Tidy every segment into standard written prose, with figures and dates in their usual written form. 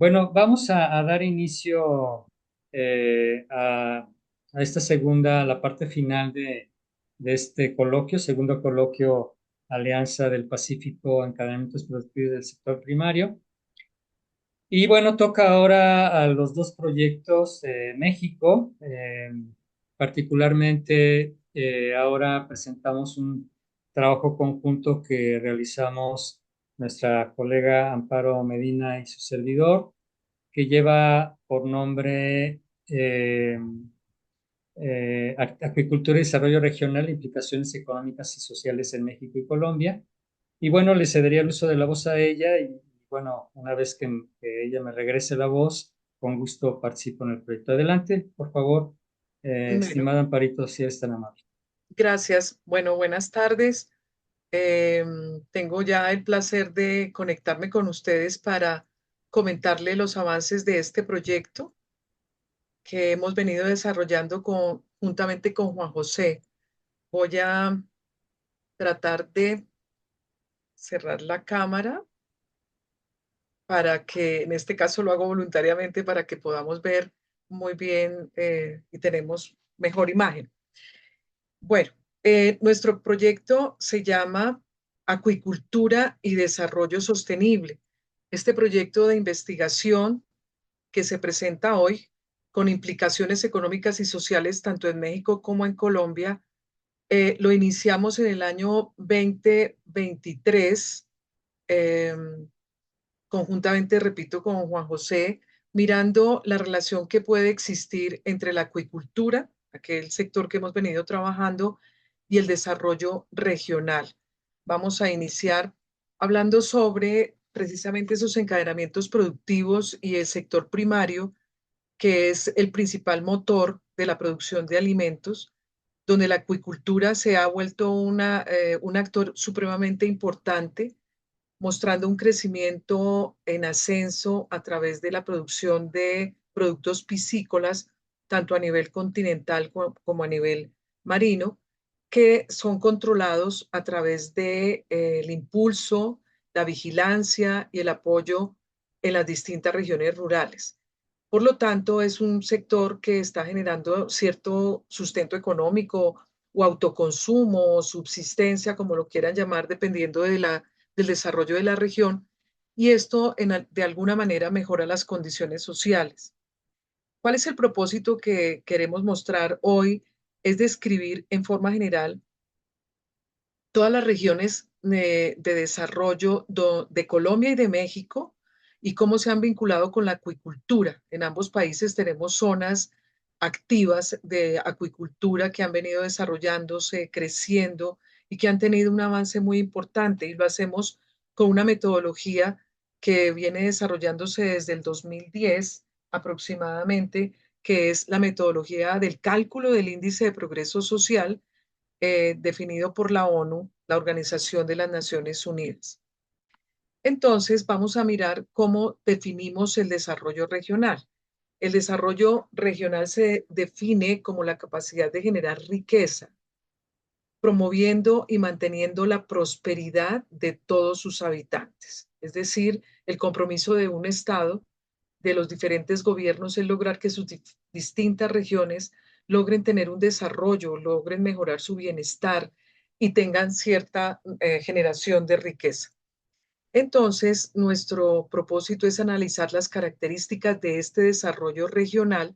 Bueno, vamos a dar inicio a esta segunda, la parte final de este coloquio, segundo coloquio Alianza del Pacífico, Encadenamientos Productivos del Sector Primario. Y bueno, toca ahora a los dos proyectos México. Particularmente ahora presentamos un trabajo conjunto que realizamos nuestra colega Amparo Medina y su servidor, que lleva por nombre Acuicultura y Desarrollo Regional, Implicaciones Económicas y Sociales en México y Colombia. Y bueno, le cedería el uso de la voz a ella y bueno, una vez que ella me regrese la voz, con gusto participo en el proyecto. Adelante, por favor, Bueno, estimada Amparito, si eres tan amable. gracias. Bueno, buenas tardes. Tengo ya el placer de conectarme con ustedes para comentarle los avances de este proyecto que hemos venido desarrollando juntamente con Juan José. Voy a tratar de cerrar la cámara para que, en este caso lo hago voluntariamente, para que podamos ver muy bien y tenemos mejor imagen. Bueno, nuestro proyecto se llama Acuicultura y Desarrollo Sostenible. Este proyecto de investigación que se presenta hoy, con implicaciones económicas y sociales tanto en México como en Colombia, lo iniciamos en el año 2023, eh, conjuntamente, repito, con Juan José, mirando la relación que puede existir entre la acuicultura, aquel sector que hemos venido trabajando, y el desarrollo regional. Vamos a iniciar hablando sobre precisamente esos encadenamientos productivos y el sector primario, que es el principal motor de la producción de alimentos, donde la acuicultura se ha vuelto un actor supremamente importante, mostrando un crecimiento en ascenso a través de la producción de productos piscícolas, tanto a nivel continental como a nivel marino, que son controlados a través de, el impulso, la vigilancia y el apoyo en las distintas regiones rurales. Por lo tanto, es un sector que está generando cierto sustento económico o autoconsumo o subsistencia, como lo quieran llamar, dependiendo del desarrollo de la región, y esto de alguna manera mejora las condiciones sociales. ¿Cuál es el propósito que queremos mostrar hoy? Es describir en forma general todas las regiones de desarrollo de Colombia y de México y cómo se han vinculado con la acuicultura. En ambos países tenemos zonas activas de acuicultura que han venido desarrollándose, creciendo y que han tenido un avance muy importante, y lo hacemos con una metodología que viene desarrollándose desde el 2010 aproximadamente, que es la metodología del cálculo del índice de progreso social, definido por la ONU, la Organización de las Naciones Unidas. Entonces, vamos a mirar cómo definimos el desarrollo regional. El desarrollo regional se define como la capacidad de generar riqueza, promoviendo y manteniendo la prosperidad de todos sus habitantes. Es decir, el compromiso de un Estado, de los diferentes gobiernos, es lograr que sus distintas regiones logren tener un desarrollo, logren mejorar su bienestar y tengan cierta generación de riqueza. Entonces, nuestro propósito es analizar las características de este desarrollo regional,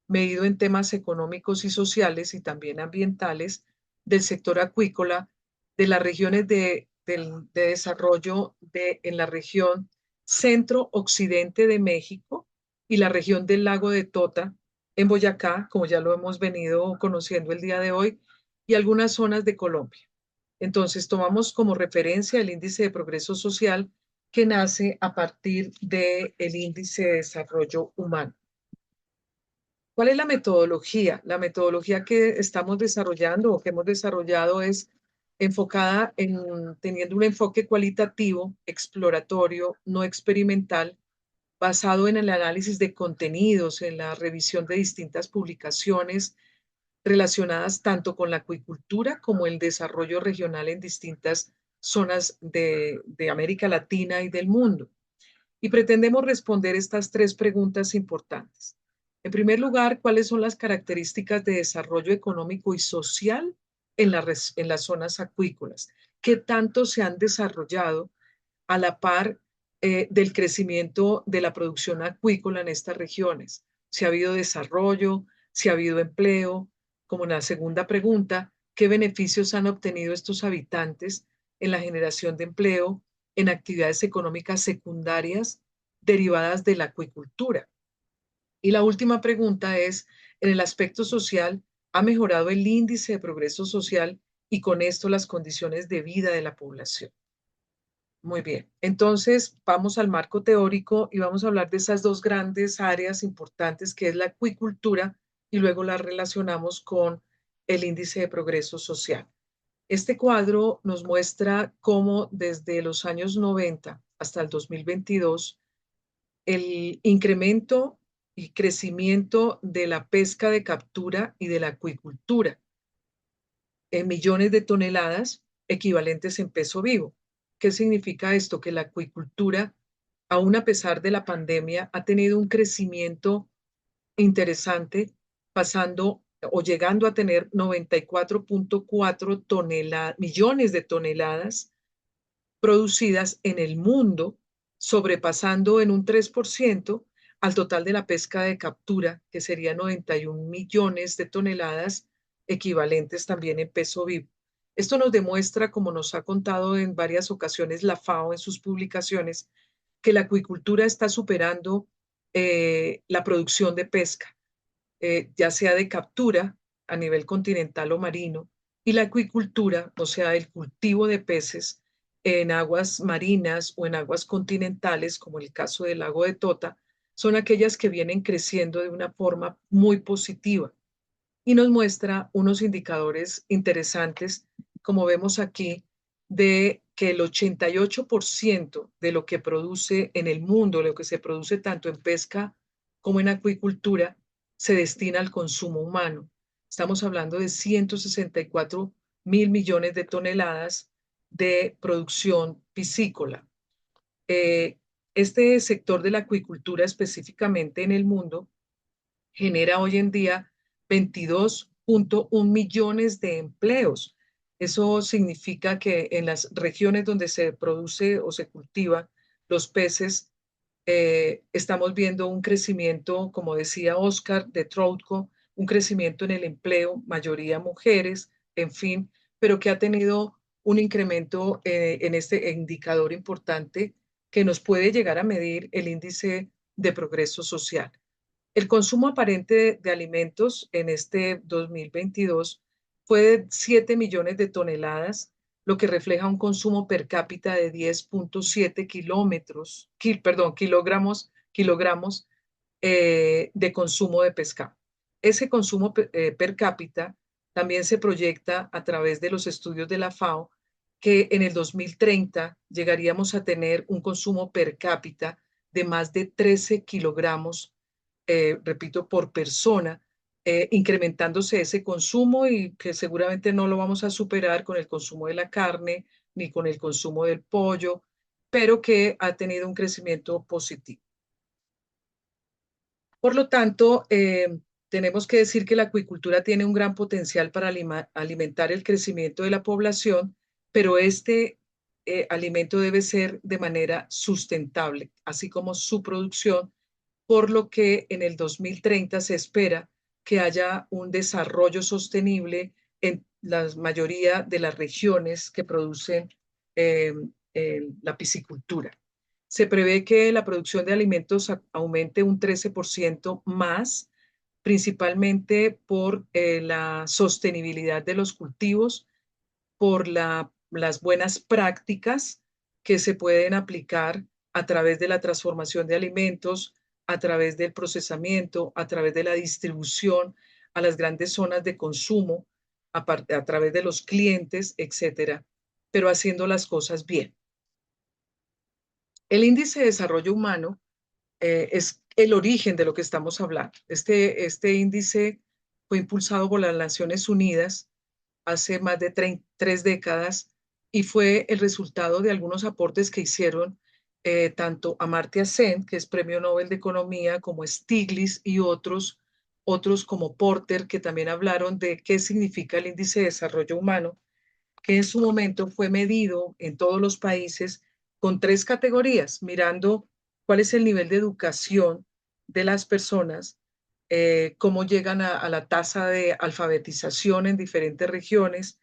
medido en temas económicos y sociales y también ambientales, del sector acuícola, de las regiones de desarrollo en la región centro-occidente de México y la región del lago de Tota en Boyacá, como ya lo hemos venido conociendo el día de hoy, y algunas zonas de Colombia. Entonces, tomamos como referencia el índice de progreso social, que nace a partir del índice de desarrollo humano. ¿Cuál es la metodología? La metodología que estamos desarrollando o que hemos desarrollado es enfocada en teniendo un enfoque cualitativo, exploratorio, no experimental, basado en el análisis de contenidos, en la revisión de distintas publicaciones relacionadas tanto con la acuicultura como el desarrollo regional en distintas zonas de América Latina y del mundo. y pretendemos responder estas tres preguntas importantes. En primer lugar, ¿cuáles son las características de desarrollo económico y social en las zonas acuícolas? ¿Qué tanto se han desarrollado a la par del crecimiento de la producción acuícola en estas regiones? Si ha habido desarrollo, si ha habido empleo. Como en la segunda pregunta, ¿qué beneficios han obtenido estos habitantes en la generación de empleo, en actividades económicas secundarias derivadas de la acuicultura? Y la última pregunta es, en el aspecto social, ¿ha mejorado el índice de progreso social y con esto las condiciones de vida de la población? Muy bien, entonces vamos al marco teórico y vamos a hablar de esas dos grandes áreas importantes que es la acuicultura y luego la relacionamos con el índice de progreso social. Este cuadro nos muestra cómo desde los años 90 hasta el 2022 el incremento y crecimiento de la pesca de captura y de la acuicultura en millones de toneladas equivalentes en peso vivo. ¿Qué significa esto? Que la acuicultura, aún a pesar de la pandemia, ha tenido un crecimiento interesante, pasando o llegando a tener 94.4 millones de toneladas producidas en el mundo, sobrepasando en un 3% al total de la pesca de captura, que sería 91 millones de toneladas equivalentes también en peso vivo. Esto nos demuestra, como nos ha contado en varias ocasiones la FAO en sus publicaciones, que la acuicultura está superando la producción de pesca, ya sea de captura a nivel continental o marino, y la acuicultura, o sea, el cultivo de peces en aguas marinas o en aguas continentales, como el caso del lago de Tota, son aquellas que vienen creciendo de una forma muy positiva y nos muestra unos indicadores interesantes, como vemos aquí, de que el 88% de lo que produce en el mundo, lo que se produce tanto en pesca como en acuicultura, se destina al consumo humano. Estamos hablando de 164 mil millones de toneladas de producción piscícola. Eh, este sector de la acuicultura específicamente en el mundo genera hoy en día 22.1 millones de empleos. Eso significa que en las regiones donde se produce o se cultiva los peces, estamos viendo un crecimiento, como decía Oscar, de Troutco, un crecimiento en el empleo, mayoría mujeres, en fin, pero que ha tenido un incremento en este indicador importante que nos puede llegar a medir el índice de progreso social. El consumo aparente de alimentos en este 2022 fue de 7 millones de toneladas, lo que refleja un consumo per cápita de 10.7 kilogramos de consumo de pescado. Ese consumo per cápita también se proyecta a través de los estudios de la FAO que en el 2030 llegaríamos a tener un consumo per cápita de más de 13 kilogramos, repito, por persona, incrementándose ese consumo y que seguramente no lo vamos a superar con el consumo de la carne ni con el consumo del pollo, pero que ha tenido un crecimiento positivo. Por lo tanto, tenemos que decir que la acuicultura tiene un gran potencial para alimentar el crecimiento de la población, pero este alimento debe ser de manera sustentable, así como su producción, por lo que en el 2030 se espera que haya un desarrollo sostenible en la mayoría de las regiones que producen eh, la piscicultura. Se prevé que la producción de alimentos aumente un 13% más, principalmente por la sostenibilidad de los cultivos, por las buenas prácticas que se pueden aplicar a través de la transformación de alimentos, a través del procesamiento, a través de la distribución a las grandes zonas de consumo, a través de los clientes, etcétera, pero haciendo las cosas bien. El índice de desarrollo humano es el origen de lo que estamos hablando. Este índice fue impulsado por las Naciones Unidas hace más de 3 décadas y fue el resultado de algunos aportes que hicieron tanto Amartya Sen, que es Premio Nobel de Economía, como Stiglitz y otros como Porter, que también hablaron de qué significa el índice de desarrollo humano, que en su momento fue medido en todos los países con tres categorías, mirando cuál es el nivel de educación de las personas, cómo llegan a la tasa de alfabetización en diferentes regiones,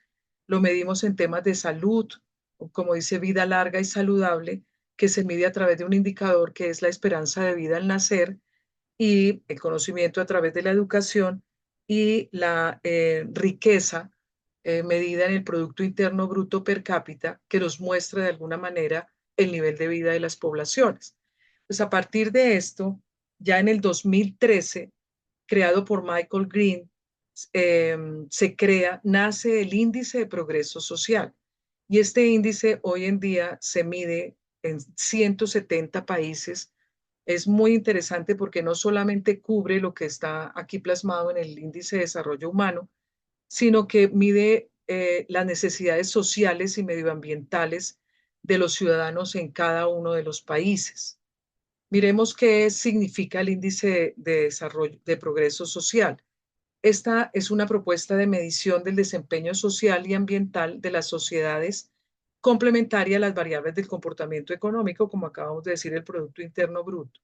lo medimos en temas de salud, como dice vida larga y saludable, que se mide a través de un indicador que es la esperanza de vida al nacer y el conocimiento a través de la educación y la riqueza medida en el Producto Interno Bruto per cápita, que nos muestra de alguna manera el nivel de vida de las poblaciones. Pues a partir de esto, ya en el 2013, creado por Michael Green, nace el índice de progreso social. Y este índice hoy en día se mide en 170 países. Es muy interesante porque no solamente cubre lo que está aquí plasmado en el índice de desarrollo humano, sino que mide las necesidades sociales y medioambientales de los ciudadanos en cada uno de los países. Miremos qué significa el índice de desarrollo de progreso social. Esta es una propuesta de medición del desempeño social y ambiental de las sociedades complementaria a las variables del comportamiento económico, como acabamos de decir, el Producto Interno Bruto.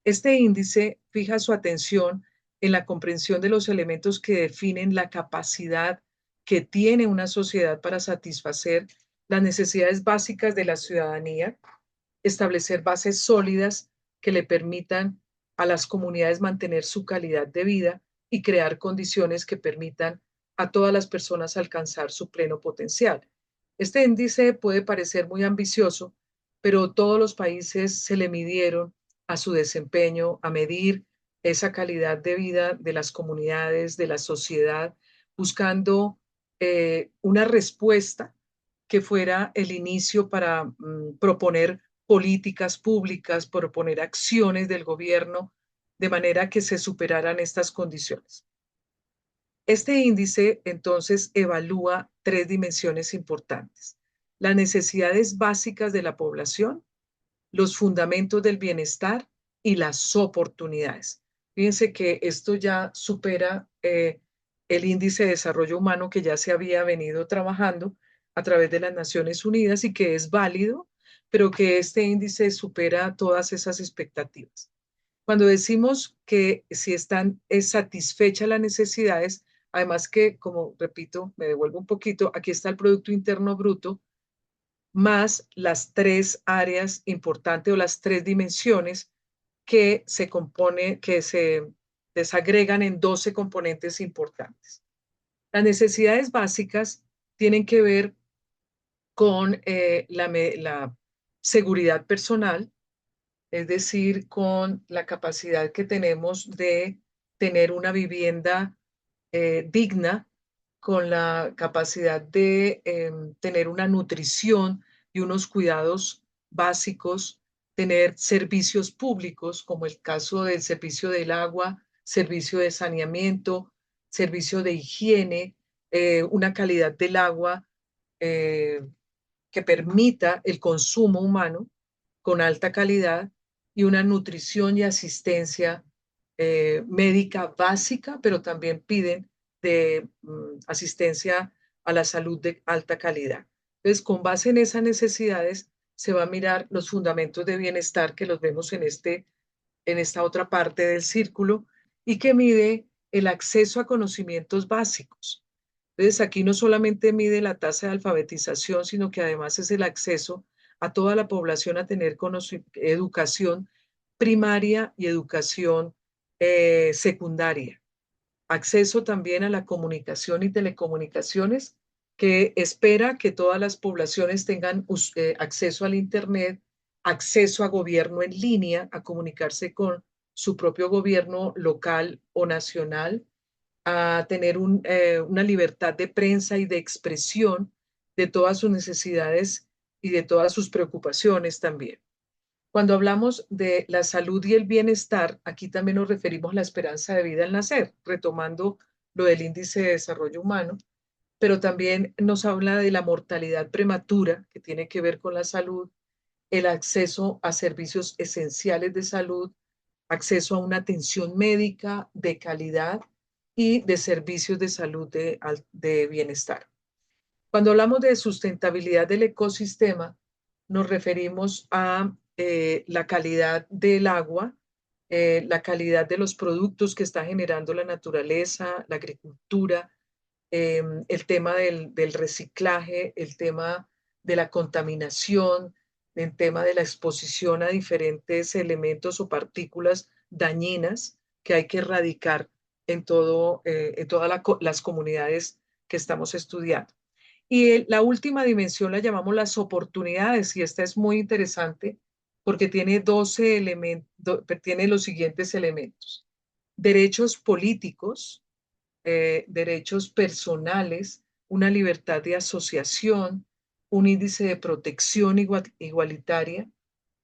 Este índice fija su atención en la comprensión de los elementos que definen la capacidad que tiene una sociedad para satisfacer las necesidades básicas de la ciudadanía, establecer bases sólidas que le permitan a las comunidades mantener su calidad de vida y crear condiciones que permitan a todas las personas alcanzar su pleno potencial. Este índice puede parecer muy ambicioso, pero todos los países se le midieron a su desempeño, a medir esa calidad de vida de las comunidades, de la sociedad, buscando una respuesta que fuera el inicio para proponer políticas públicas, proponer acciones del gobierno de manera que se superaran estas condiciones. Este índice entonces evalúa tres dimensiones importantes: las necesidades básicas de la población, los fundamentos del bienestar y las oportunidades. Fíjense que esto ya supera el índice de desarrollo humano que ya se había venido trabajando a través de las Naciones Unidas y que es válido, pero que este índice supera todas esas expectativas. Cuando decimos que si están satisfechas las necesidades, además que, como repito, me devuelvo un poquito, aquí está el Producto Interno Bruto, más las tres áreas importantes o las tres dimensiones que se desagregan en 12 componentes importantes. Las necesidades básicas tienen que ver con la seguridad personal, es decir, con la capacidad que tenemos de tener una vivienda digna, con la capacidad de tener una nutrición y unos cuidados básicos, tener servicios públicos, como el caso del servicio del agua, servicio de saneamiento, servicio de higiene, una calidad del agua eh, que permita el consumo humano con alta calidad y una nutrición y asistencia médica básica, pero también piden de asistencia a la salud de alta calidad. Entonces, con base en esas necesidades, se va a mirar los fundamentos de bienestar que los vemos en esta otra parte del círculo y que mide el acceso a conocimientos básicos. Entonces, aquí no solamente mide la tasa de alfabetización, sino que además es el acceso a toda la población a tener educación primaria y educación secundaria. Acceso también a la comunicación y telecomunicaciones, que espera que todas las poblaciones tengan acceso al Internet, acceso a gobierno en línea, a comunicarse con su propio gobierno local o nacional, a tener una libertad de prensa y de expresión de todas sus necesidades y de todas sus preocupaciones también. Cuando hablamos de la salud y el bienestar, aquí también nos referimos a la esperanza de vida al nacer, retomando lo del índice de desarrollo humano, pero también nos habla de la mortalidad prematura, que tiene que ver con la salud, el acceso a servicios esenciales de salud, acceso a una atención médica de calidad y de servicios de salud de bienestar. Cuando hablamos de sustentabilidad del ecosistema, nos referimos a la calidad del agua, la calidad de los productos que está generando la naturaleza, la agricultura, el tema del reciclaje, el tema de la contaminación, el tema de la exposición a diferentes elementos o partículas dañinas que hay que erradicar en todas las comunidades que estamos estudiando. Y la última dimensión la llamamos las oportunidades, y esta es muy interesante porque tiene 12 elementos, tiene los siguientes elementos: derechos políticos, derechos personales, una libertad de asociación, un índice de protección igualitaria.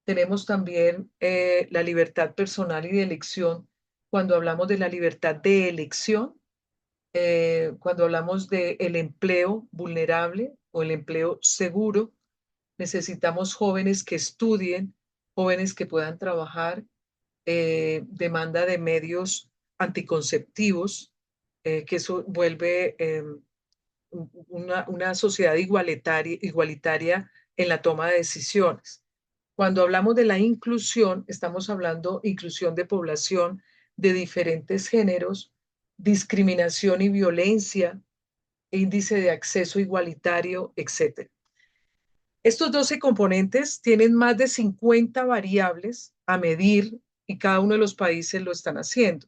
Tenemos también la libertad personal y de elección. Cuando hablamos de la libertad de elección, cuando hablamos del empleo vulnerable o el empleo seguro, necesitamos jóvenes que estudien, jóvenes que puedan trabajar, demanda de medios anticonceptivos, que eso vuelve una sociedad igualitaria en la toma de decisiones. Cuando hablamos de la inclusión, estamos hablando inclusión de población de diferentes géneros, discriminación y violencia, índice de acceso igualitario, etcétera. Estos 12 componentes tienen más de 50 variables a medir y cada uno de los países lo están haciendo.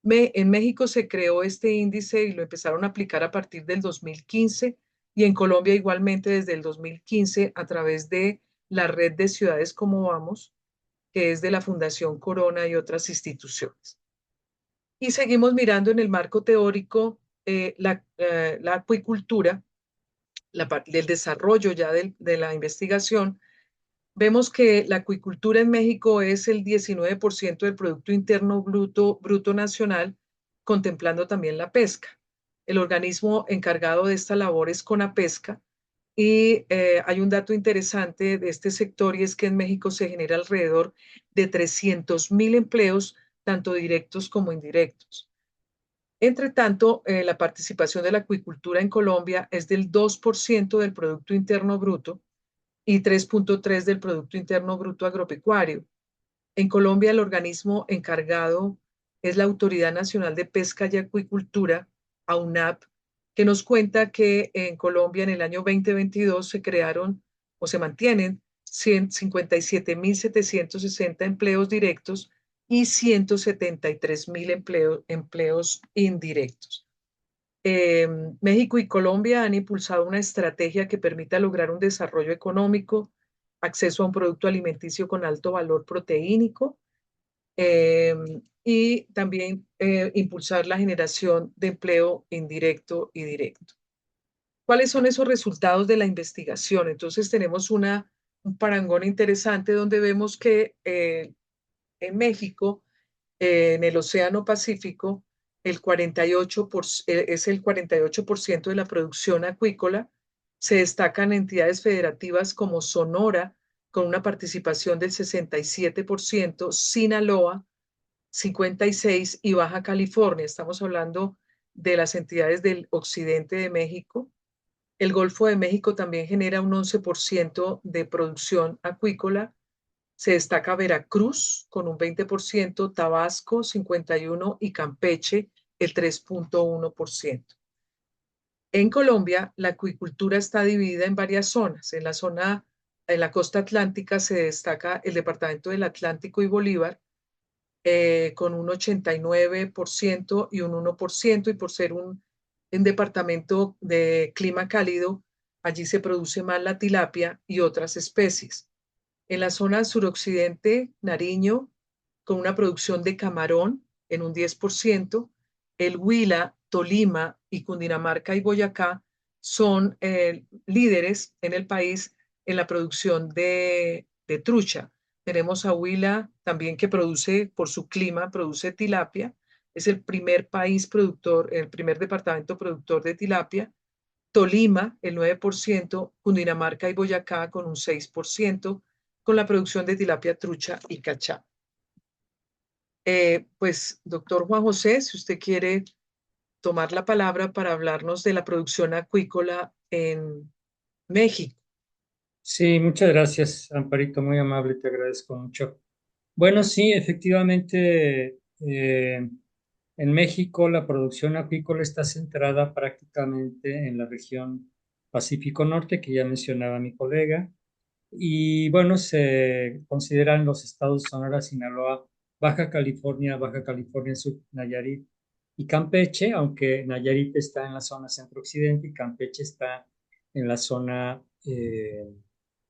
En México se creó este índice y lo empezaron a aplicar a partir del 2015 y en Colombia igualmente desde el 2015 a través de la red de ciudades como Vamos, que es de la Fundación Corona y otras instituciones. Y seguimos mirando en el marco teórico la acuicultura, del desarrollo ya de la investigación. Vemos que la acuicultura en México es el 19% del Producto Interno Bruto Nacional, contemplando también la pesca. El organismo encargado de esta labor es CONAPESCA, y hay un dato interesante de este sector, y es que en México se genera alrededor de 300,000 empleos, tanto directos como indirectos. Entre tanto, la participación de la acuicultura en Colombia es del 2% del Producto Interno Bruto y 3,3% del Producto Interno Bruto agropecuario. En Colombia, el organismo encargado es la Autoridad Nacional de Pesca y Acuicultura, AUNAP, que nos cuenta que en Colombia en el año 2022 se crearon o se mantienen 57,760 empleos directos y 173,000 empleos indirectos. México y Colombia han impulsado una estrategia que permita lograr un desarrollo económico, acceso a un producto alimenticio con alto valor proteínico, eh, y también impulsar la generación de empleo indirecto y directo. ¿Cuáles son esos resultados de la investigación? Entonces tenemos un parangón interesante donde vemos que en México, en el Océano Pacífico, es el 48% de la producción acuícola. Se destacan entidades federativas como Sonora, con una participación del 67%, Sinaloa, 56%, y Baja California. Estamos hablando de las entidades del occidente de México. El Golfo de México también genera un 11% de producción acuícola. Se destaca Veracruz con un 20%, Tabasco 51% y Campeche el 3,1%. En Colombia, la acuicultura está dividida en varias zonas. En la costa atlántica se destaca el departamento del Atlántico y Bolívar, con un 89% y un 1%, y por ser un departamento de clima cálido, allí se produce más la tilapia y otras especies. En la zona suroccidente, Nariño, con una producción de camarón en un 10%, el Huila, Tolima y Cundinamarca y Boyacá son líderes en el país en la producción de trucha. Tenemos a Huila también, que produce, por su clima, produce tilapia. Es el primer país productor, el primer departamento productor de tilapia. Tolima, el 9%, Cundinamarca y Boyacá con un 6%, con la producción de tilapia, trucha y cachá. Pues, doctor Juan José, si usted quiere tomar la palabra para hablarnos de la producción acuícola en México. Sí, muchas gracias, Amparito, muy amable, te agradezco mucho. Bueno, sí, efectivamente, en México la producción acuícola está centrada prácticamente en la región Pacífico Norte, que ya mencionaba mi colega, y bueno, se consideran los estados Sonora, Sinaloa, Baja California Sur, Nayarit y Campeche, aunque Nayarit está en la zona centro-occidente y Campeche está en la zona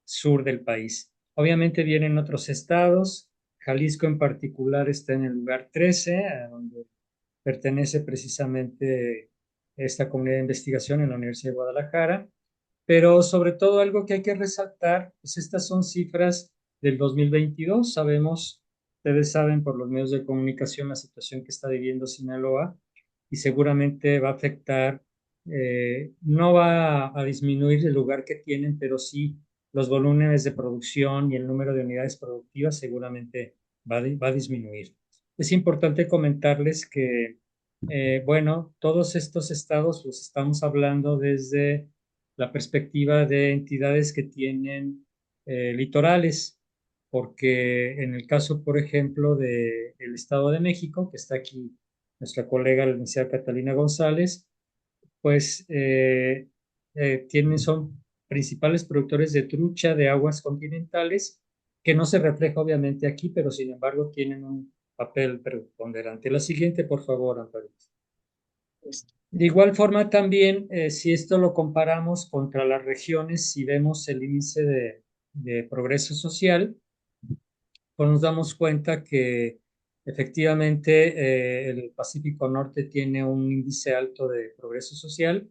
sur del país. Obviamente vienen otros estados, Jalisco en particular está en el lugar 13, a donde pertenece precisamente esta comunidad de investigación en la Universidad de Guadalajara. Pero sobre todo algo que hay que resaltar, pues estas son cifras del 2022. Sabemos, ustedes saben por los medios de comunicación la situación que está viviendo Sinaloa y seguramente va a afectar, no va a disminuir el lugar que tienen, pero sí los volúmenes de producción y el número de unidades productivas seguramente va a disminuir. Es importante comentarles que, bueno, todos estos estados los estamos hablando desde la perspectiva de entidades que tienen litorales, porque en el caso, por ejemplo, del Estado de México, que está aquí nuestra colega, la licenciada Catalina González, pues son principales productores de trucha de aguas continentales, que no se refleja obviamente aquí, pero sin embargo tienen un papel preponderante. La siguiente, por favor, Amparo. De igual forma también, si esto lo comparamos contra las regiones, si vemos el índice de progreso social, pues nos damos cuenta que efectivamente el Pacífico Norte tiene un índice alto de progreso social.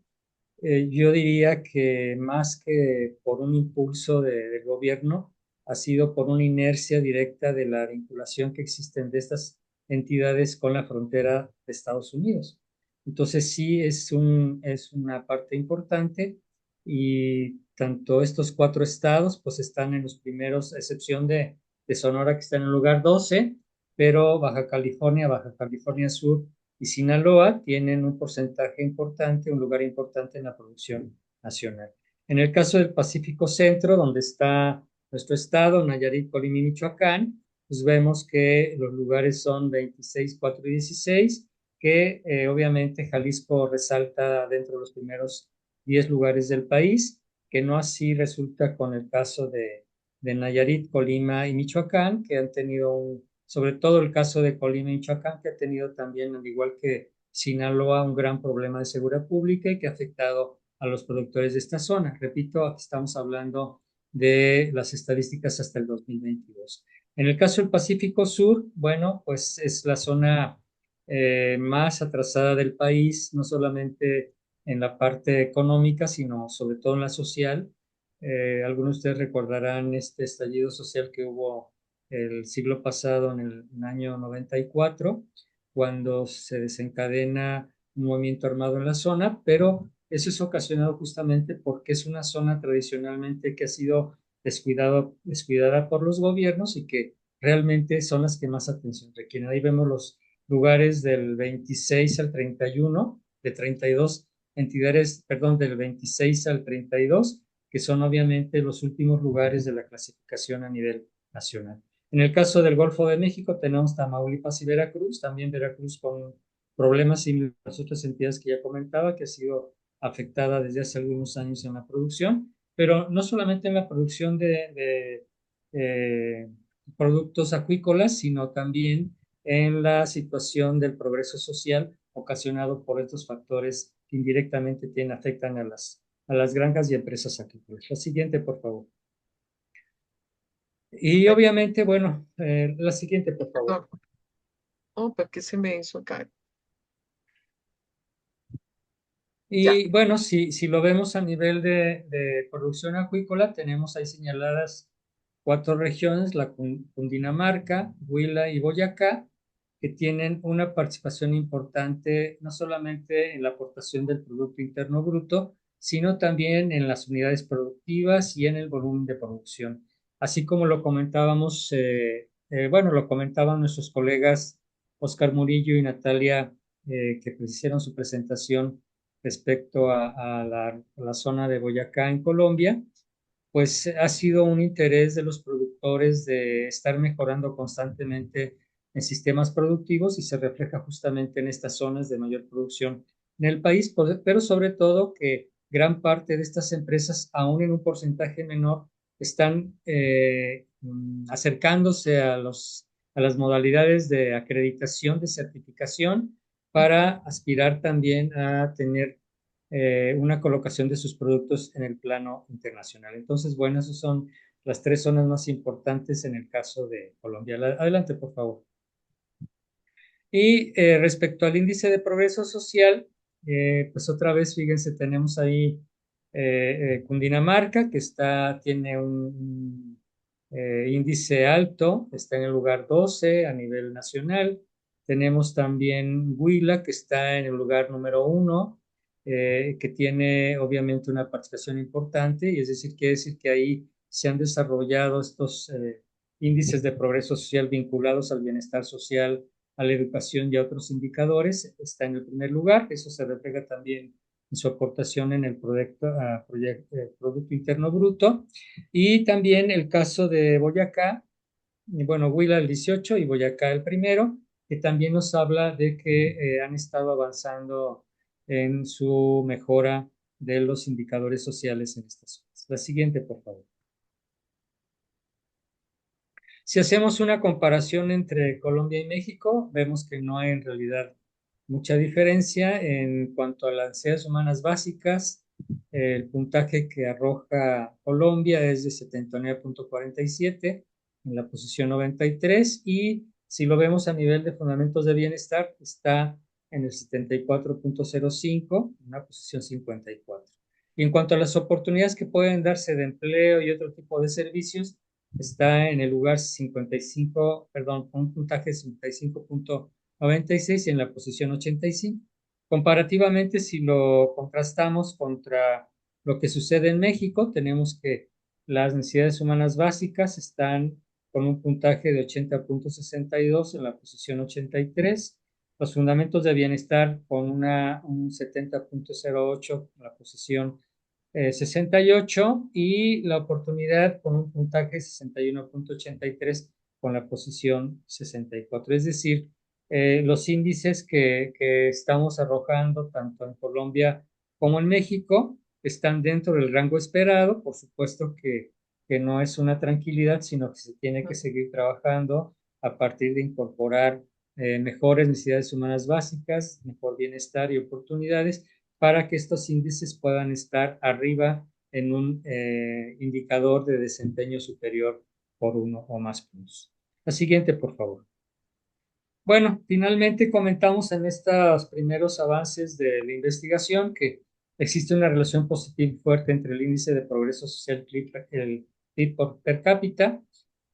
Yo diría que más que por un impulso del gobierno, ha sido por una inercia directa de la vinculación que existen de estas entidades con la frontera de Estados Unidos. Entonces sí es una parte importante y tanto estos cuatro estados pues están en los primeros, a excepción de Sonora que está en el lugar 12, pero Baja California Sur y Sinaloa tienen un porcentaje importante, un lugar importante en la producción nacional. En el caso del Pacífico Centro, donde está nuestro estado, Nayarit, Colima y Michoacán, pues vemos que los lugares son 26, 4 y 16, que obviamente Jalisco resalta dentro de los primeros 10 lugares del país, que no así resulta con el caso de Nayarit, Colima y Michoacán, que han tenido sobre todo el caso de Colima y Michoacán, que ha tenido también, al igual que Sinaloa, un gran problema de seguridad pública y que ha afectado a los productores de esta zona. Repito, aquí estamos hablando de las estadísticas hasta el 2022. En el caso del Pacífico Sur, bueno, pues es la zona más atrasada del país, no solamente en la parte económica, sino sobre todo en la social. Algunos de ustedes recordarán este estallido social que hubo el siglo pasado, en el año 94, cuando se desencadena un movimiento armado en la zona, pero eso es ocasionado justamente porque es una zona tradicionalmente que ha sido descuidada por los gobiernos y que realmente son las que más atención requieren. Ahí vemos los lugares del 26 al 31, de 32 entidades, perdón, del 26 al 32, que son obviamente los últimos lugares de la clasificación a nivel nacional. En el caso del Golfo de México tenemos Tamaulipas y Veracruz, también Veracruz con problemas similares a las otras entidades que ya comentaba, que ha sido afectada desde hace algunos años en la producción, pero no solamente en la producción de productos acuícolas, sino también en la situación del progreso social ocasionado por estos factores que indirectamente afectan a las granjas y empresas agrícolas. La siguiente, por favor. Y obviamente, bueno, la siguiente, por favor. Perdón. Oh, ¿por qué se me hizo acá? Ya. Y bueno, si lo vemos a nivel de producción acuícola, tenemos ahí señaladas cuatro regiones, la Cundinamarca, Huila y Boyacá, que tienen una participación importante no solamente en la aportación del Producto Interno Bruto, sino también en las unidades productivas y en el volumen de producción. así como lo comentábamos, bueno, lo comentaban nuestros colegas Oscar Murillo y Natalia, que pues hicieron su presentación respecto a la zona de Boyacá en Colombia, pues ha sido un interés de los productores de estar mejorando constantemente en sistemas productivos y se refleja justamente en estas zonas de mayor producción en el país, pero sobre todo que gran parte de estas empresas, aún en un porcentaje menor, están acercándose a las modalidades de acreditación, de certificación, para aspirar también a tener una colocación de sus productos en el plano internacional. Entonces, bueno, esas son las tres zonas más importantes en el caso de Colombia. Adelante, por favor. Y respecto al índice de progreso social, pues otra vez, fíjense, tenemos ahí Cundinamarca, que tiene un índice alto, está en el lugar 12 a nivel nacional. Tenemos también Huila, que está en el lugar número 1, que tiene obviamente una participación importante, y es decir, quiere decir que ahí se han desarrollado estos índices de progreso social vinculados al bienestar social, a la educación y a otros indicadores. Está en el primer lugar. Eso se refleja también en su aportación en el Producto Interno Bruto. Y también el caso de Boyacá, bueno, Huila el 18 y Boyacá el primero, que también nos habla de que han estado avanzando en su mejora de los indicadores sociales en estas zonas. La siguiente, por favor. Si hacemos una comparación entre Colombia y México, vemos que no hay en realidad mucha diferencia en cuanto a las necesidades humanas básicas. El puntaje que arroja Colombia es de 79,47 en la posición 93, y si lo vemos a nivel de fundamentos de bienestar, está en el 74,05, en la posición 54. Y en cuanto a las oportunidades que pueden darse de empleo y otro tipo de servicios, está en el lugar 55, perdón, con un puntaje de 55,96 y en la posición 85. Comparativamente, si lo contrastamos contra lo que sucede en México, tenemos que las necesidades humanas básicas están con un puntaje de 80,62 en la posición 83, los fundamentos de bienestar con un 70,08 en la posición 68, y la oportunidad con un puntaje 61,83 con la posición 64. Es decir, los índices que estamos arrojando tanto en Colombia como en México están dentro del rango esperado. Por supuesto que no es una tranquilidad, sino que se tiene que seguir trabajando a partir de incorporar mejores necesidades humanas básicas, mejor bienestar y oportunidades, para que estos índices puedan estar arriba en un indicador de desempeño superior por uno o más puntos. La siguiente, por favor. Bueno, finalmente comentamos en estos primeros avances de la investigación que existe una relación positiva y fuerte entre el índice de progreso social, el PIB per cápita.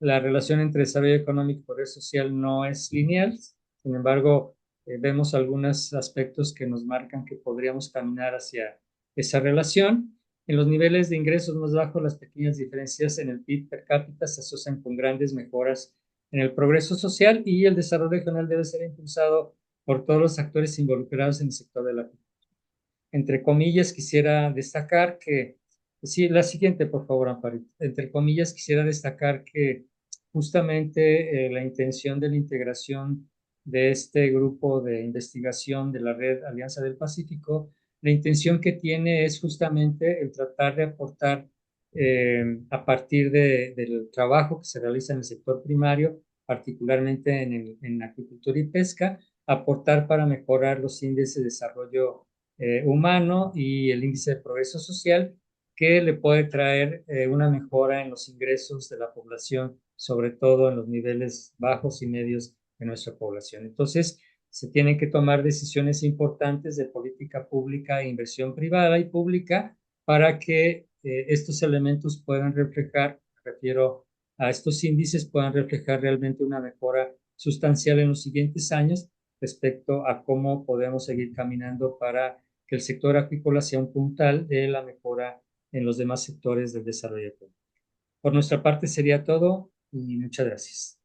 La relación entre desarrollo económico y progreso social no es lineal. Sin embargo, vemos algunos aspectos que nos marcan que podríamos caminar hacia esa relación. En los niveles de ingresos más bajos, las pequeñas diferencias en el PIB per cápita se asocian con grandes mejoras en el progreso social, y el desarrollo regional debe ser impulsado por todos los actores involucrados en el sector de la agricultura. Entre comillas, quisiera destacar que, sí, la siguiente, por favor, Amparo. Entre comillas, quisiera destacar que justamente la intención de la integración de este grupo de investigación de la Red Alianza del Pacífico, la intención que tiene es justamente el tratar de aportar a partir del trabajo que se realiza en el sector primario, particularmente en agricultura y pesca, aportar para mejorar los índices de desarrollo humano y el índice de progreso social, que le puede traer una mejora en los ingresos de la población, sobre todo en los niveles bajos y medios de nuestra población. Entonces, se tienen que tomar decisiones importantes de política pública e inversión privada y pública para que estos elementos puedan reflejar, me refiero a estos índices, puedan reflejar realmente una mejora sustancial en los siguientes años respecto a cómo podemos seguir caminando para que el sector acuícola sea un puntal de la mejora en los demás sectores del desarrollo económico. Por nuestra parte sería todo y muchas gracias.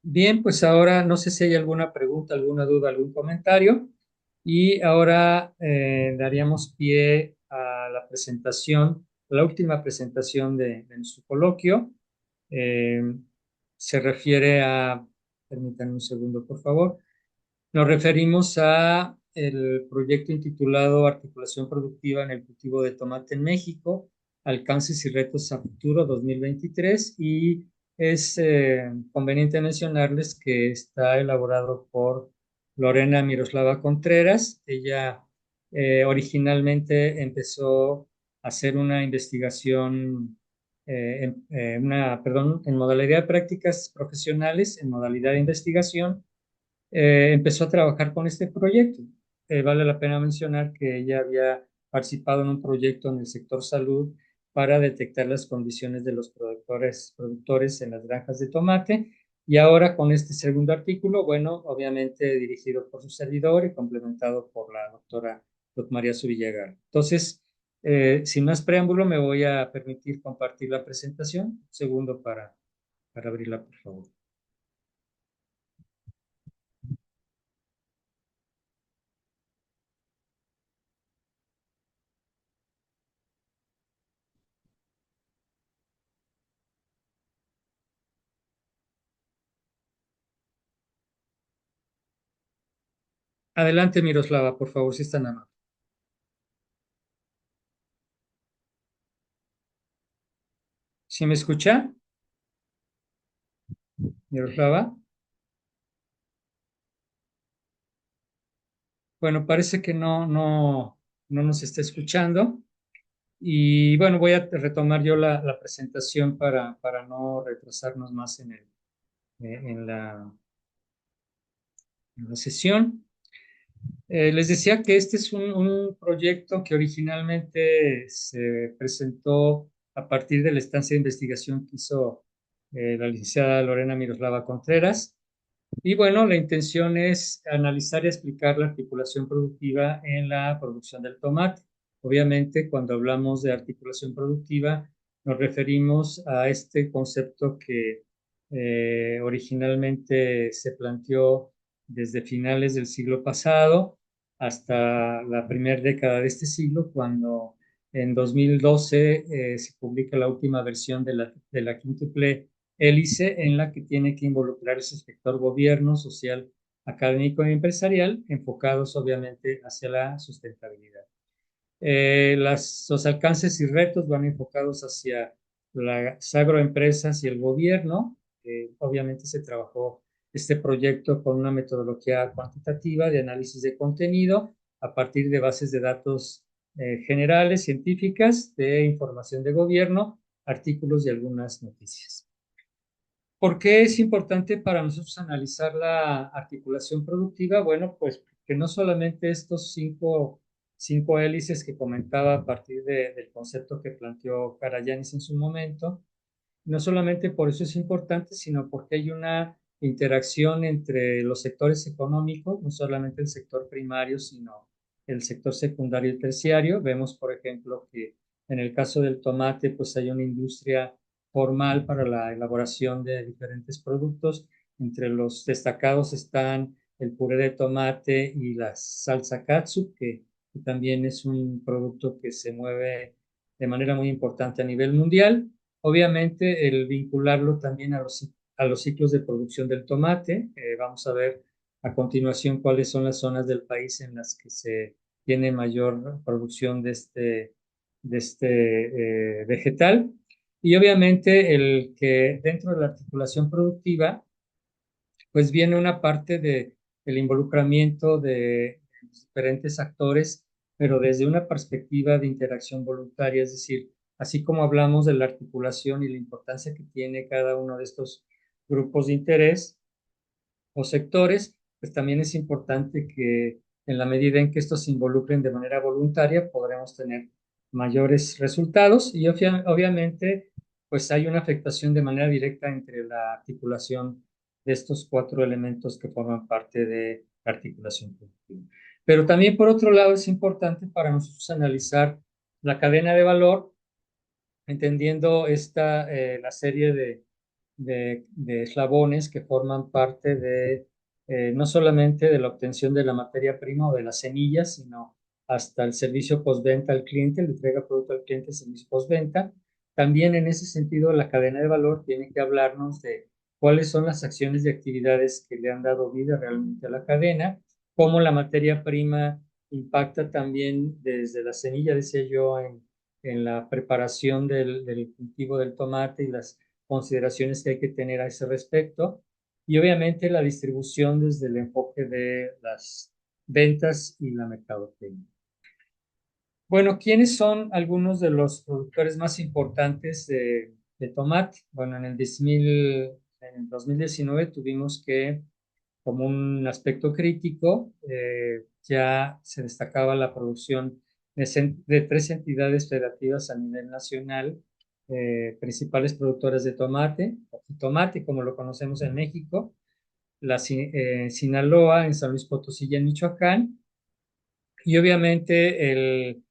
Bien, pues ahora no sé si hay alguna pregunta, alguna duda, algún comentario. Y ahora daríamos pie a la presentación, la última presentación de nuestro coloquio. Eh, Se refiere a, permítanme un segundo, por favor. Nos referimos a el proyecto intitulado Articulación Productiva en el cultivo de tomate en México, alcances y retos a futuro 2023, y es conveniente mencionarles que está elaborado por Lorena Miroslava Contreras. Ella originalmente empezó a hacer una investigación en modalidad de prácticas profesionales, en modalidad de investigación. Empezó a trabajar con este proyecto. Vale la pena mencionar que ella había participado en un proyecto en el sector salud para detectar las condiciones de los productores en las granjas de tomate. Y ahora con este segundo artículo, bueno, obviamente dirigido por su servidor y complementado por la doctora Ruth María Subillagar. Entonces, sin más preámbulo, me voy a permitir compartir la presentación. Un segundo para abrirla, por favor. Adelante, Miroslava, por favor, si están amable. ¿Sí me escucha, Miroslava? Bueno, parece que no nos está escuchando. Y bueno, voy a retomar yo la presentación para no retrasarnos más en en la sesión. Les decía que este es un proyecto que originalmente se presentó a partir de la estancia de investigación que hizo la licenciada Lorena Miroslava Contreras. Y bueno, la intención es analizar y explicar la articulación productiva en la producción del tomate. Obviamente, cuando hablamos de articulación productiva, nos referimos a este concepto que originalmente se planteó desde finales del siglo pasado hasta la primera década de este siglo, cuando en 2012 se publica la última versión de la quíntuple hélice, en la que tiene que involucrar ese sector gobierno, social, académico y empresarial, enfocados obviamente hacia la sustentabilidad. Los alcances y retos van enfocados hacia las agroempresas y el gobierno. Obviamente se trabajó este proyecto con una metodología cuantitativa de análisis de contenido a partir de bases de datos generales, científicas, de información de gobierno, artículos y algunas noticias. ¿Por qué es importante para nosotros analizar la articulación productiva? Bueno, pues que no solamente estos cinco hélices que comentaba a partir del concepto que planteó Karayanis en su momento, no solamente por eso es importante, sino porque hay una interacción entre los sectores económicos, no solamente el sector primario, sino el sector secundario y terciario. Vemos, por ejemplo, que en el caso del tomate, pues hay una industria formal para la elaboración de diferentes productos. Entre los destacados están el puré de tomate y la salsa katsu, que también es un producto que se mueve de manera muy importante a nivel mundial. Obviamente, el vincularlo también a los ciclos de producción del tomate. Vamos a ver a continuación cuáles son las zonas del país en las que se tiene mayor producción de este vegetal. Y obviamente el que dentro de la articulación productiva pues viene una parte del involucramiento de diferentes actores, pero desde una perspectiva de interacción voluntaria, es decir, así como hablamos de la articulación y la importancia que tiene cada uno de estos grupos de interés o sectores, pues también es importante que en la medida en que estos se involucren de manera voluntaria, podremos tener mayores resultados y obviamente pues hay una afectación de manera directa entre la articulación de estos cuatro elementos que forman parte de la articulación productiva. Pero también por otro lado es importante para nosotros analizar la cadena de valor, entendiendo la serie de eslabones que forman parte de no solamente de la obtención de la materia prima o de las semillas, sino hasta el servicio postventa al cliente, la entrega de producto al cliente, servicio postventa. También en ese sentido, la cadena de valor tiene que hablarnos de cuáles son las acciones y actividades que le han dado vida realmente a la cadena, cómo la materia prima impacta también desde la semilla, decía yo, en la preparación del cultivo del tomate y las consideraciones que hay que tener a ese respecto. Y obviamente la distribución desde el enfoque de las ventas y la mercadotecnia. Bueno, ¿quiénes son algunos de los productores más importantes de tomate? Bueno, en el 2019 tuvimos que, como un aspecto crítico, ya se destacaba la producción de tres entidades federativas a nivel nacional, principales productoras de tomate, o tomate como lo conocemos en México, Sinaloa, en San Luis Potosí y en Michoacán, y obviamente el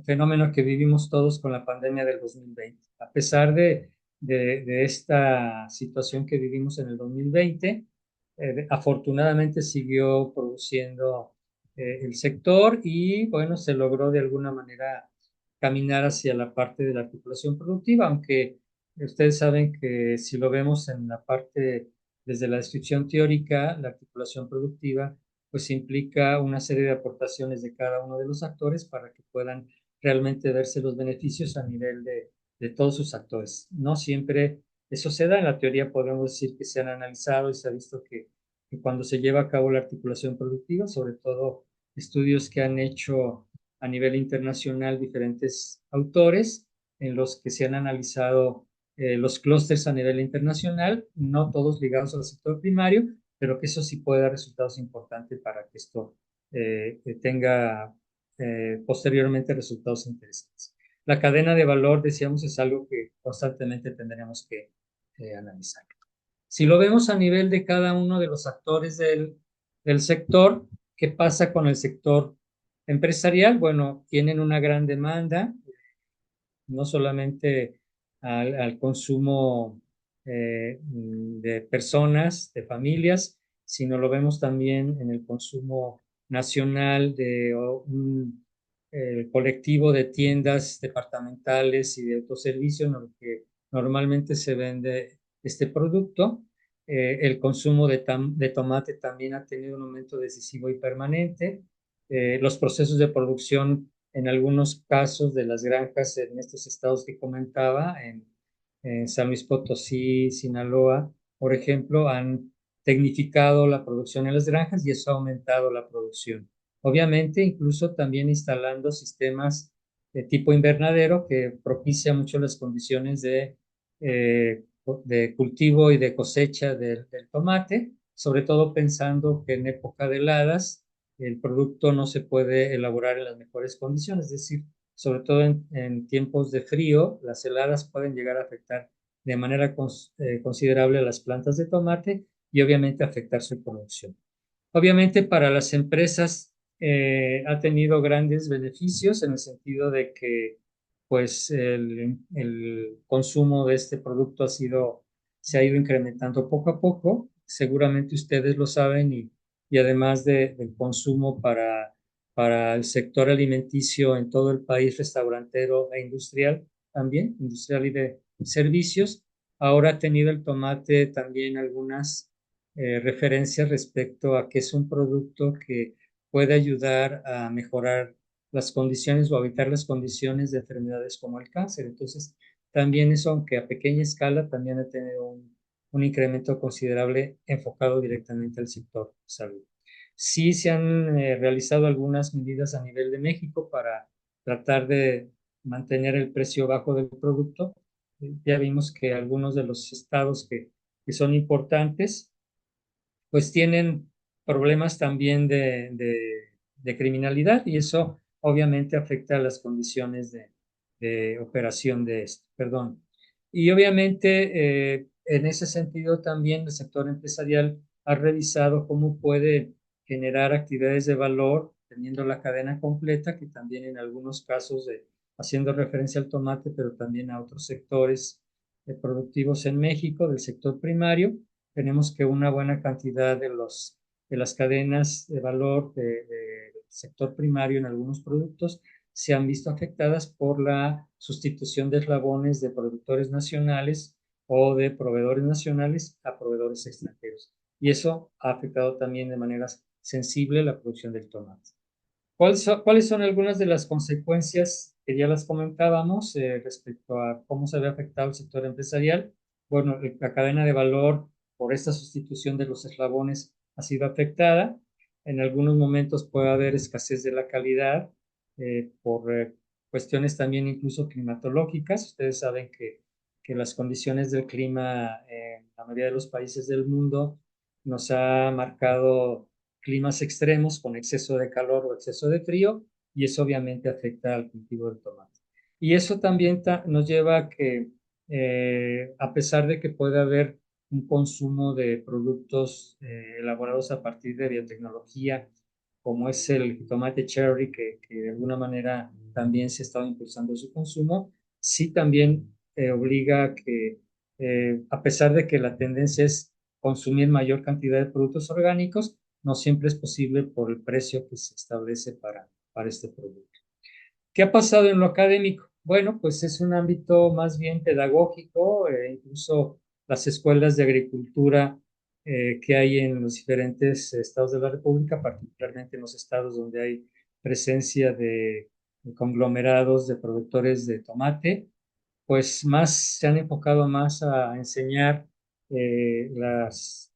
fenómeno que vivimos todos con la pandemia del 2020. A pesar de esta situación que vivimos en el 2020, afortunadamente siguió produciendo el sector y bueno, se logró de alguna manera caminar hacia la parte de la articulación productiva, aunque ustedes saben que si lo vemos en la parte desde la descripción teórica, la articulación productiva pues implica una serie de aportaciones de cada uno de los actores para que puedan realmente verse los beneficios a nivel de todos sus actores. No siempre eso se da, en la teoría podemos decir que se han analizado y se ha visto que cuando se lleva a cabo la articulación productiva, sobre todo estudios que han hecho a nivel internacional diferentes autores, en los que se han analizado los clústeres a nivel internacional, no todos ligados al sector primario, pero que eso sí puede dar resultados importantes para que esto tenga posteriormente resultados interesantes. La cadena de valor, decíamos, es algo que constantemente tendremos que analizar. Si lo vemos a nivel de cada uno de los actores del sector, ¿qué pasa con el sector empresarial? Bueno, tienen una gran demanda, no solamente al consumo de personas, de familias, sino lo vemos también en el consumo nacional de un colectivo de tiendas departamentales y de autoservicio en el que normalmente se vende este producto. El consumo de tomate también ha tenido un aumento decisivo y permanente. Los procesos de producción en algunos casos de las granjas en estos estados que comentaba, en San Luis Potosí, Sinaloa, por ejemplo, han tecnificado la producción en las granjas y eso ha aumentado la producción. Obviamente, incluso también instalando sistemas de tipo invernadero que propicia mucho las condiciones de cultivo y de cosecha del tomate, sobre todo pensando que en época de heladas el producto no se puede elaborar en las mejores condiciones, es decir, sobre todo en tiempos de frío, las heladas pueden llegar a afectar de manera considerable a las plantas de tomate y obviamente afectar su producción. Obviamente para las empresas ha tenido grandes beneficios en el sentido de que pues el consumo de este producto se ha ido incrementando poco a poco. Seguramente ustedes lo saben y además del consumo para el sector alimenticio en todo el país, restaurantero e industrial también, industrial y de servicios, ahora ha tenido el tomate también algunas referencias respecto a que es un producto que puede ayudar a mejorar las condiciones o evitar las condiciones de enfermedades como el cáncer. Entonces, también eso, aunque a pequeña escala, también ha tenido un incremento considerable enfocado directamente al sector salud. Sí se han realizado algunas medidas a nivel de México para tratar de mantener el precio bajo del producto. Ya vimos que algunos de los estados que son importantes, pues tienen problemas también de criminalidad y eso obviamente afecta a las condiciones de operación de esto, perdón. Y obviamente en ese sentido también el sector empresarial ha revisado cómo puede generar actividades de valor teniendo la cadena completa, que también en algunos casos de haciendo referencia al tomate, pero también a otros sectores productivos en México del sector primario. Tenemos que una buena cantidad de las cadenas de valor del sector primario en algunos productos se han visto afectadas por la sustitución de eslabones de productores nacionales o de proveedores nacionales a proveedores extranjeros. Y eso ha afectado también de manera sensible la producción del tomate. ¿Cuáles son algunas de las consecuencias que ya las comentábamos respecto a cómo se ve afectado el sector empresarial? Bueno, la cadena de valor por esta sustitución de los eslabones ha sido afectada. En algunos momentos puede haber escasez de la calidad por cuestiones también incluso climatológicas. Ustedes saben que las condiciones del clima en la mayoría de los países del mundo nos ha marcado climas extremos con exceso de calor o exceso de frío, y eso obviamente afecta al cultivo del tomate. Y eso también nos lleva a que, a pesar de que puede haber un consumo de productos elaborados a partir de biotecnología, como es el tomate cherry, que de alguna manera también se ha estado impulsando su consumo, sí también obliga a que, a pesar de que la tendencia es consumir mayor cantidad de productos orgánicos, no siempre es posible por el precio que se establece para este producto. ¿Qué ha pasado en lo académico? Bueno, pues es un ámbito más bien pedagógico, incluso las escuelas de agricultura que hay en los diferentes estados de la República, particularmente en los estados donde hay presencia de conglomerados de productores de tomate, pues más se han enfocado más a enseñar eh, las,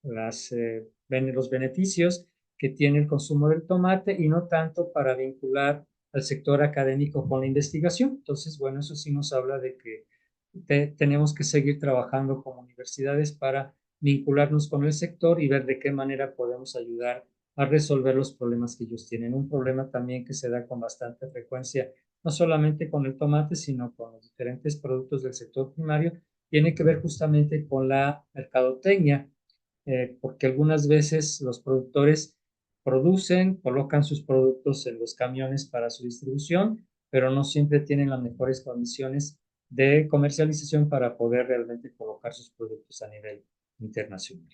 los beneficios que tiene el consumo del tomate y no tanto para vincular al sector académico con la investigación. Entonces, bueno, eso sí nos habla de que tenemos que seguir trabajando como universidades para vincularnos con el sector y ver de qué manera podemos ayudar a resolver los problemas que ellos tienen. Un problema también que se da con bastante frecuencia, no solamente con el tomate, sino con los diferentes productos del sector primario, tiene que ver justamente con la mercadotecnia, porque algunas veces los productores producen, colocan sus productos en los camiones para su distribución, pero no siempre tienen las mejores condiciones de comercialización para poder realmente colocar sus productos a nivel internacional.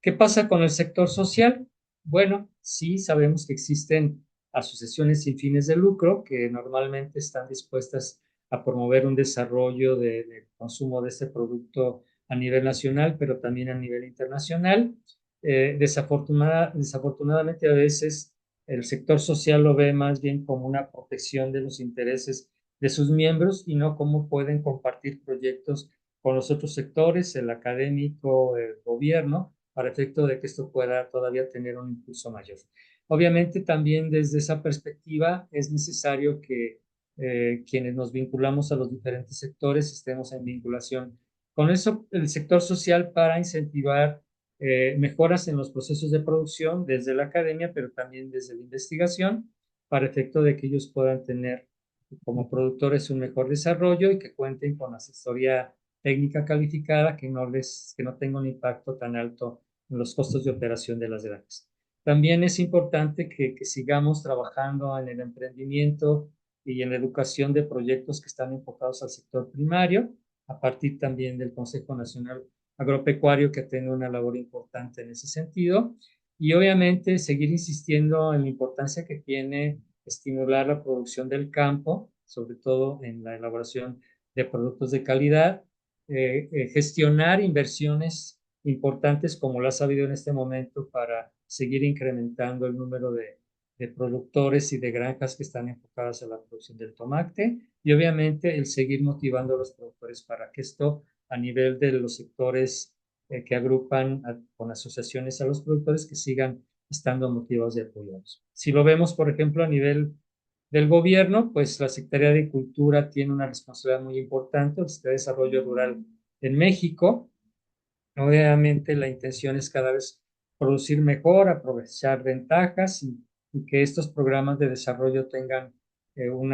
¿Qué pasa con el sector social? Bueno, sí sabemos que existen asociaciones sin fines de lucro que normalmente están dispuestas a promover un desarrollo de consumo de este producto a nivel nacional, pero también a nivel internacional. Desafortunadamente, a veces el sector social lo ve más bien como una protección de los intereses de sus miembros y no cómo pueden compartir proyectos con los otros sectores, el académico, el gobierno, para efecto de que esto pueda todavía tener un impulso mayor. Obviamente también desde esa perspectiva es necesario que quienes nos vinculamos a los diferentes sectores estemos en vinculación con eso, el sector social para incentivar mejoras en los procesos de producción desde la academia, pero también desde la investigación, para efecto de que ellos puedan tener como productores un mejor desarrollo y que cuenten con asesoría técnica calificada que no tenga un impacto tan alto en los costos de operación de las granjas. También es importante que sigamos trabajando en el emprendimiento y en la educación de proyectos que están enfocados al sector primario, a partir también del Consejo Nacional Agropecuario, que tiene una labor importante en ese sentido, y obviamente seguir insistiendo en la importancia que tiene estimular la producción del campo, sobre todo en la elaboración de productos de calidad, gestionar inversiones importantes como las ha habido en este momento para seguir incrementando el número de productores y de granjas que están enfocadas a la producción del tomate y obviamente el seguir motivando a los productores para que esto a nivel de los sectores que agrupan con asociaciones a los productores que sigan estando motivados y apoyados. Si lo vemos, por ejemplo, a nivel del gobierno, pues la Secretaría de Cultura tiene una responsabilidad muy importante, la Secretaría de Desarrollo Rural en México. Obviamente la intención es cada vez producir mejor, aprovechar ventajas y que estos programas de desarrollo tengan un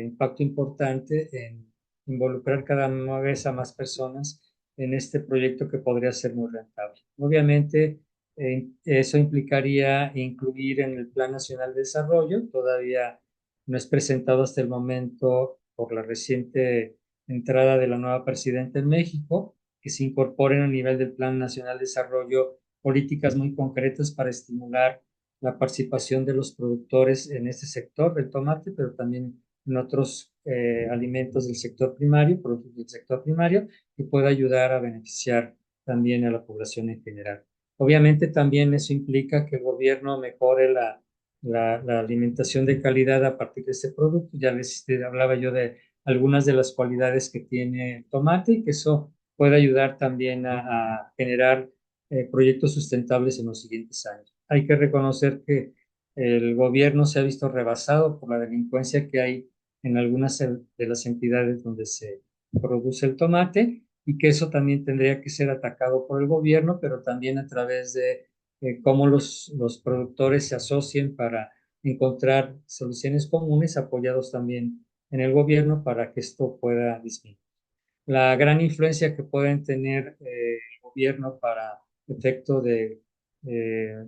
impacto importante en involucrar cada vez a más personas en este proyecto que podría ser muy rentable. Obviamente, eso implicaría incluir en el Plan Nacional de Desarrollo, todavía no es presentado hasta el momento por la reciente entrada de la nueva presidenta en México, que se incorporen a nivel del Plan Nacional de Desarrollo políticas muy concretas para estimular la participación de los productores en este sector del tomate, pero también en otros alimentos del sector primario, productos del sector primario, que pueda ayudar a beneficiar también a la población en general. Obviamente también eso implica que el gobierno mejore la alimentación de calidad a partir de este producto. Ya les hablaba yo de algunas de las cualidades que tiene el tomate y que eso puede ayudar también a generar proyectos sustentables en los siguientes años. Hay que reconocer que el gobierno se ha visto rebasado por la delincuencia que hay en algunas de las entidades donde se produce el tomate y que eso también tendría que ser atacado por el gobierno, pero también a través de cómo los productores se asocien para encontrar soluciones comunes apoyados también en el gobierno para que esto pueda disminuir. La gran influencia que pueden tener el gobierno para efecto de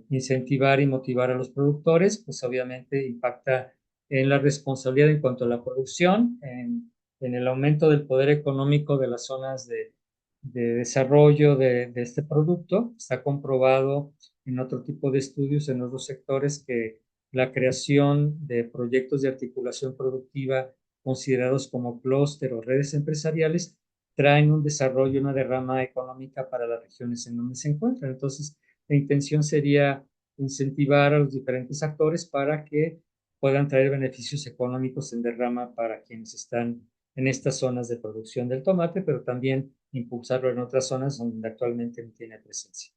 incentivar y motivar a los productores, pues obviamente impacta en la responsabilidad en cuanto a la producción, en el aumento del poder económico de las zonas de desarrollo de este producto. Está comprobado en otro tipo de estudios, en otros sectores, que la creación de proyectos de articulación productiva considerados como clúster o redes empresariales traen un desarrollo, una derrama económica para las regiones en donde se encuentran. Entonces, la intención sería incentivar a los diferentes actores para que puedan traer beneficios económicos en derrama para quienes están en estas zonas de producción del tomate, pero también impulsarlo en otras zonas donde actualmente no tiene presencia.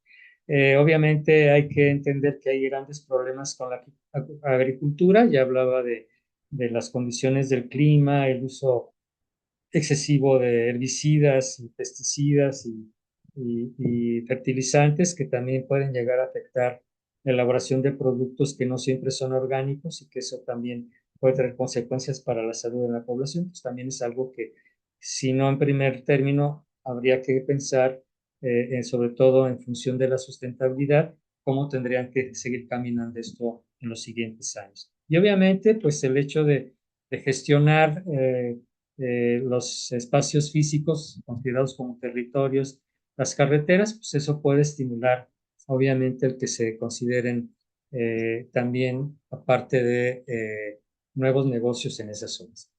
Obviamente hay que entender que hay grandes problemas con la agricultura. Ya hablaba de las condiciones del clima, el uso excesivo de herbicidas y pesticidas y fertilizantes que también pueden llegar a afectar la elaboración de productos que no siempre son orgánicos y que eso también puede tener consecuencias para la salud de la población. Pues también es algo que, si no en primer término, habría que pensar, sobre todo en función de la sustentabilidad, cómo tendrían que seguir caminando esto en los siguientes años. Y obviamente, pues el hecho de gestionar los espacios físicos considerados como territorios, las carreteras, pues eso puede estimular obviamente el que se consideren también aparte de nuevos negocios en esas zonas.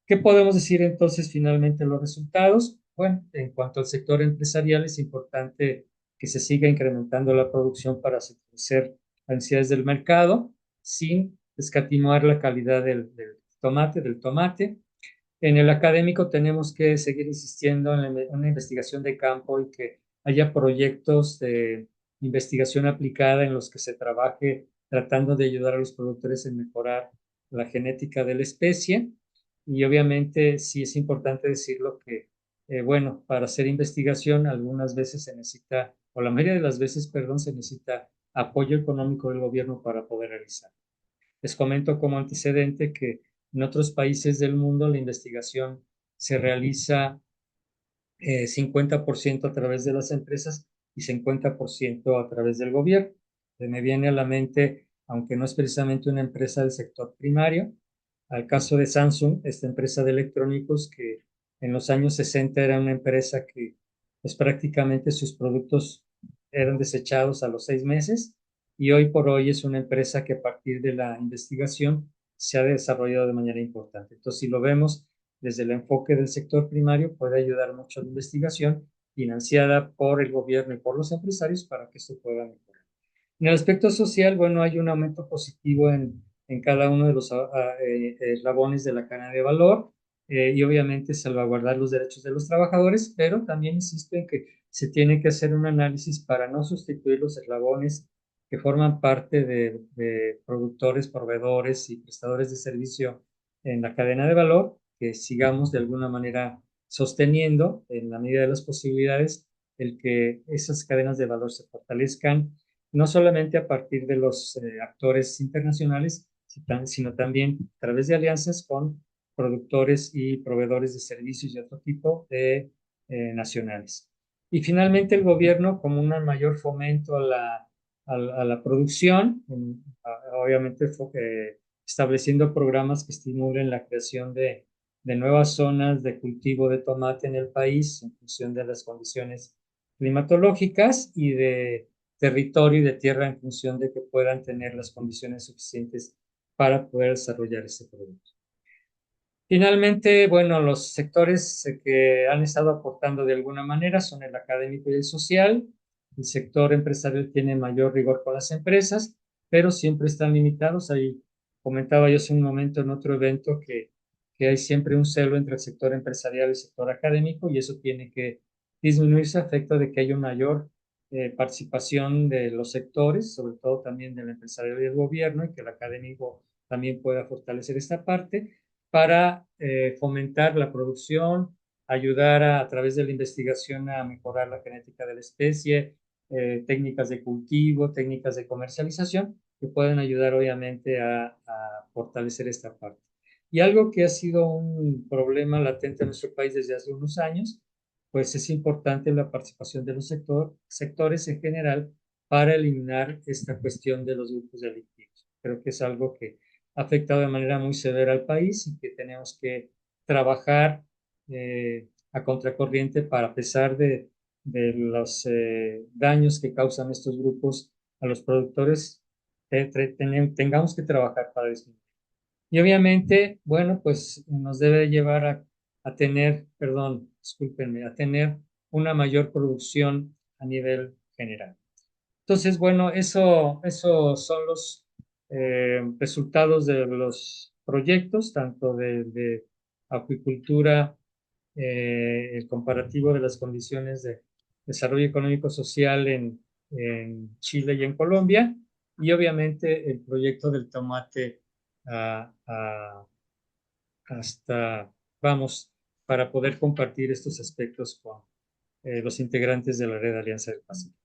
¿Qué podemos decir entonces finalmente los resultados? Bueno, en cuanto al sector empresarial es importante que se siga incrementando la producción para satisfacer las necesidades del mercado sin escatimar la calidad del tomate. En el académico tenemos que seguir insistiendo en una investigación de campo y que haya proyectos de investigación aplicada en los que se trabaje tratando de ayudar a los productores en mejorar la genética de la especie. Y obviamente sí es importante decirlo que, bueno, para hacer investigación algunas veces se necesita, o la mayoría de las veces, perdón, se necesita apoyo económico del gobierno para poder realizar. Les comento como antecedente que en otros países del mundo la investigación se realiza 50% a través de las empresas y 50% a través del gobierno. Me viene a la mente, aunque no es precisamente una empresa del sector primario, al caso de Samsung, esta empresa de electrónicos que en los años 60 era una empresa que pues prácticamente sus productos eran desechados a los 6 meses y hoy por hoy es una empresa que a partir de la investigación se ha desarrollado de manera importante. Entonces, si lo vemos desde el enfoque del sector primario, puede ayudar mucho a la investigación financiada por el gobierno y por los empresarios para que esto pueda mejorar. En el aspecto social, bueno, hay un aumento positivo en cada uno de los eslabones de la cadena de valor y obviamente salvaguardar los derechos de los trabajadores, pero también insisto en que se tiene que hacer un análisis para no sustituir los eslabones que forman parte de productores, proveedores y prestadores de servicio en la cadena de valor, que sigamos de alguna manera sosteniendo en la medida de las posibilidades el que esas cadenas de valor se fortalezcan no solamente a partir de los actores internacionales, sino también a través de alianzas con productores y proveedores de servicios y otro tipo de nacionales. Y finalmente el gobierno, como un mayor fomento a la producción, obviamente estableciendo programas que estimulen la creación de nuevas zonas de cultivo de tomate en el país en función de las condiciones climatológicas y de territorio y de tierra en función de que puedan tener las condiciones suficientes para poder desarrollar ese producto. Finalmente, bueno, los sectores que han estado aportando de alguna manera son el académico y el social. El sector empresarial tiene mayor rigor con las empresas, pero siempre están limitados. Ahí comentaba yo hace un momento en otro evento que hay siempre un celo entre el sector empresarial y el sector académico y eso tiene que disminuirse a efecto de que haya una mayor participación de los sectores, sobre todo también del empresarial y del gobierno, y que el académico también pueda fortalecer esta parte para fomentar la producción, ayudar a través de la investigación a mejorar la genética de la especie, técnicas de cultivo, técnicas de comercialización, que pueden ayudar obviamente a fortalecer esta parte. Y algo que ha sido un problema latente en nuestro país desde hace unos años, pues es importante la participación de los sectores en general para eliminar esta cuestión de los grupos delictivos. Creo que es algo que ha afectado de manera muy severa al país y que tenemos que trabajar a contracorriente para, a pesar de los daños que causan estos grupos a los productores, tengamos que trabajar para disminuir. Y obviamente, bueno, pues nos debe llevar a tener, perdón, discúlpenme, a tener una mayor producción a nivel general. Entonces, bueno, eso son los resultados de los proyectos, tanto de acuicultura, el comparativo de las condiciones de desarrollo económico social en Chile y en Colombia, y obviamente el proyecto del tomate a, a, hasta, vamos, para poder compartir estos aspectos con los integrantes de la Red Alianza del Pacífico.